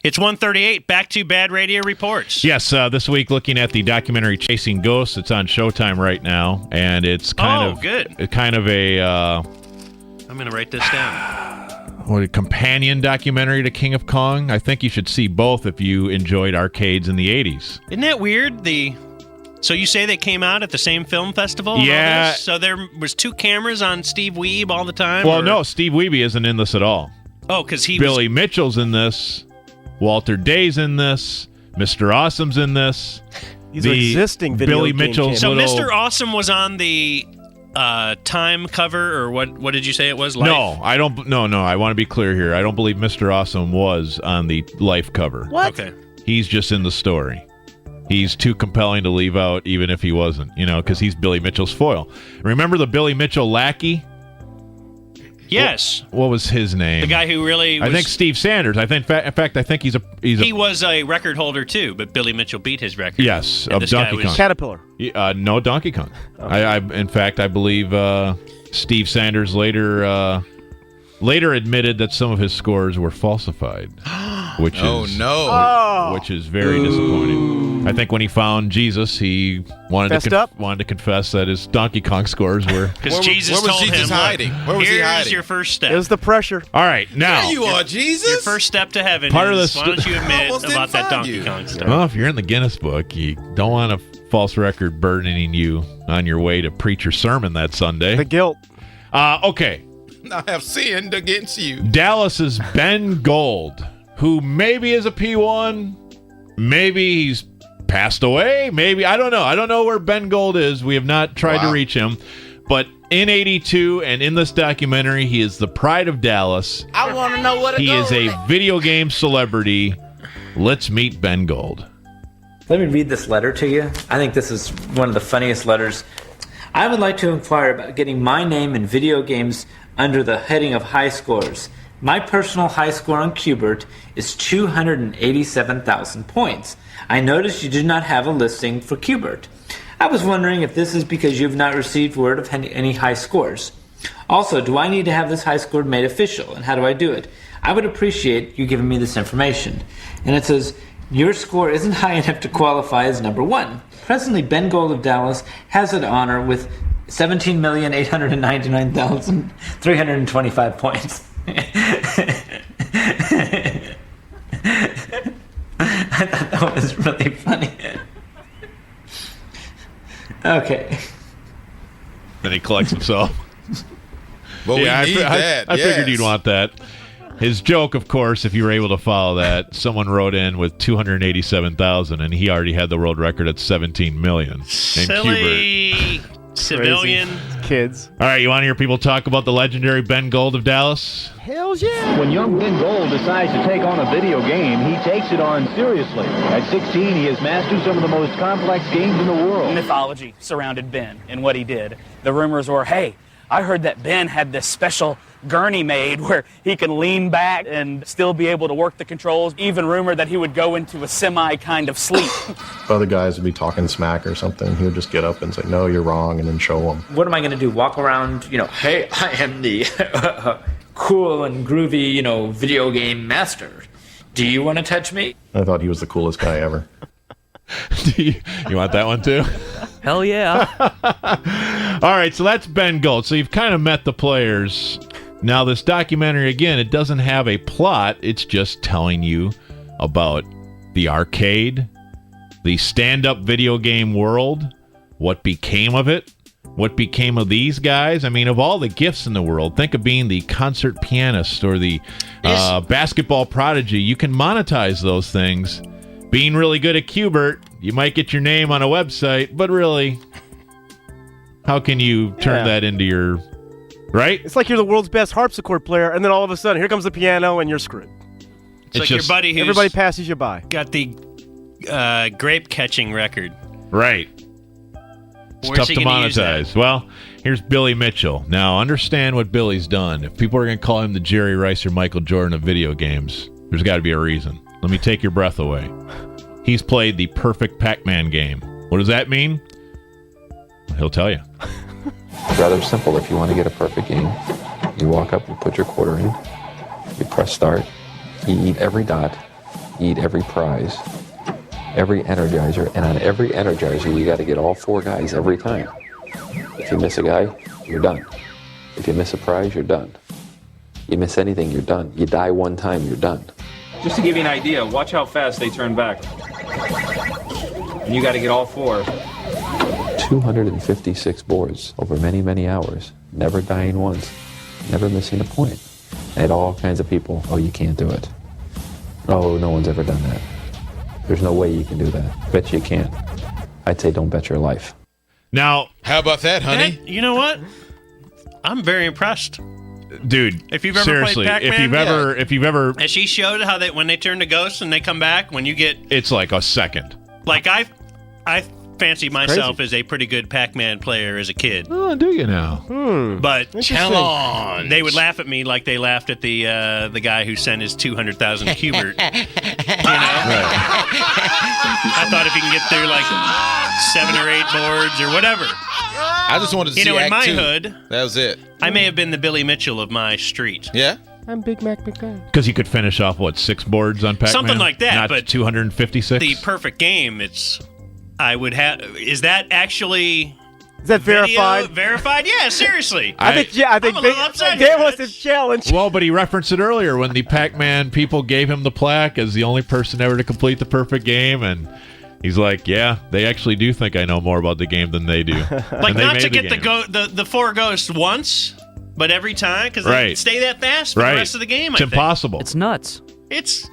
It's 1:38. Back to Bad Radio Reports. Yes, this week looking at the documentary Chasing Ghosts. It's on Showtime right now, and it's kind of a. I'm going to write this down. A companion documentary to King of Kong. I think you should see both if you enjoyed arcades in the 80s. Isn't that weird? So you say they came out at the same film festival? Yeah. So there was 2 cameras on Steve Wiebe all the time? Well, no, Steve Wiebe isn't in this at all. Oh, because Billy Mitchell's in this. Walter Day's in this. Mr. Awesome's in this. These are existing video Billy game Mitchell's cameras. So Mr. Awesome was on the Time cover, or what did you say it was? Life? No, I don't. No. I want to be clear here. I don't believe Mr. Awesome was on the Life cover. What? Okay. He's just in the story. He's too compelling to leave out, even if he wasn't, because he's Billy Mitchell's foil. Remember the Billy Mitchell lackey? Yes. What was his name? The guy who really was... I think Steve Sanders. In fact, I think he was a record holder too, but Billy Mitchell beat his record. Yes, of Donkey Kong. Caterpillar. No, Donkey Kong. Okay. In fact, I believe Steve Sanders later admitted that some of his scores were falsified, which is very disappointing. I think when he found Jesus, he wanted to confess that his Donkey Kong scores were. Because Jesus told him, hiding? Where was he hiding? Here's your first step. It was the pressure. All right, now there you are, Jesus. Your first step to heaven. Part of is, this. Why don't you admit about that Donkey Kong stuff? Well, if you're in the Guinness Book, you don't want a false record burdening you on your way to preach your sermon that Sunday. The guilt. Okay. I have sinned against you. Dallas's Ben Gold, who maybe is a P1, maybe he's passed away, maybe I don't know. I don't know where Ben Gold is. We have not tried to reach him, but in 82 and in this documentary, he is the pride of Dallas. I want to know what he is a video game celebrity. Let's meet Ben Gold. Let me read this letter to you. I think this is one of the funniest letters. I would like to inquire about getting my name in video games under the heading of high scores. My personal high score on Qbert is 287,000 points. I noticed you did not have a listing for Qbert. I was wondering if this is because you have not received word of any high scores. Also, do I need to have this high score made official, and how do I do it? I would appreciate you giving me this information. And it says, your score isn't high enough to qualify as number 1. Presently, Ben Gold of Dallas has an honor with 17,899,325 points. I thought that was really funny. Okay. Then he collects himself. Well, yeah, we need that. I figured you'd want that. His joke, of course, if you were able to follow that, someone wrote in with 287,000, and he already had the world record at 17 million. Silly civilian kids. All right, you want to hear people talk about the legendary Ben Gold of Dallas? Hell yeah. When young Ben Gold decides to take on a video game, he takes it on seriously. At 16, he has mastered some of the most complex games in the world. Mythology surrounded Ben and what he did. The rumors were, hey, I heard that Ben had this special gurney made where he can lean back and still be able to work the controls. Even rumored that he would go into a semi kind of sleep. Other guys would be talking smack or something. He would just get up and say, no, you're wrong, and then show them. What am I going to do? Walk around, hey, I am the cool and groovy, video game master. Do you want to touch me? I thought he was the coolest guy ever. You want that one too? Hell yeah. All right, so that's Ben Gold. So you've kind of met the players. Now, this documentary, again, it doesn't have a plot. It's just telling you about the arcade, the stand-up video game world, what became of it, what became of these guys. I mean, of all the gifts in the world, think of being the concert pianist or the basketball prodigy. You can monetize those things. Being really good at Qbert, you might get your name on a website, but really, how can you turn that into your... Right? It's like you're the world's best harpsichord player, and then all of a sudden, here comes the piano, and you're screwed. It's like your buddy who's everybody passes you by. Got the grape catching record. Right. It's tough to monetize. Well, here's Billy Mitchell. Now, understand what Billy's done. If people are going to call him the Jerry Rice or Michael Jordan of video games, there's got to be a reason. Let me take your breath away. He's played the perfect Pac-Man game. What does that mean? He'll tell you. It's rather simple. If you want to get a perfect game, you walk up, you put your quarter in, you press start, you eat every dot, eat every prize, every Energizer, and on every Energizer, you got to get all 4 guys every time. If you miss a guy, you're done. If you miss a prize, you're done. You miss anything, you're done. You die one time, you're done. Just to give you an idea, watch how fast they turn back. And you got to get all 4. 256 boards over many, many hours, never dying once, never missing a point. I had all kinds of people, oh, you can't do it. Oh, no one's ever done that. There's no way you can do that. Bet you can't. I'd say don't bet your life. Now, how about that, honey? You know what? I'm very impressed. Dude, if you've ever seriously, played Pac-Man, if you've ever, as she showed how when they turn to ghosts and they come back, when you get, it's like a second. Like I fancy myself as a pretty good Pac-Man player as a kid. Oh, do you now? But challenge. They would laugh at me like they laughed at the guy who sent his 200,000 Cubert. Right. I thought if you can get through like 7 or 8 boards or whatever. I just wanted to see in Act my 2. hood, that was it. I may have been the Billy Mitchell of my street. Yeah? I'm Big Mac McDonald. Because you could finish off, 6 boards on Pac-Man? Something like that, Not but 256? The perfect game, I would have. Is that actually? Is that verified? Verified? Yeah, seriously. I think I'm a little upset. That was his challenge. Well, but he referenced it earlier when the Pac-Man people gave him the plaque as the only person ever to complete the perfect game, and he's like, yeah, they actually do think I know more about the game than they do. Like, not to get the 4 ghosts once, but every time, because they stay that fast for the rest of the game. It's impossible. It's nuts. It's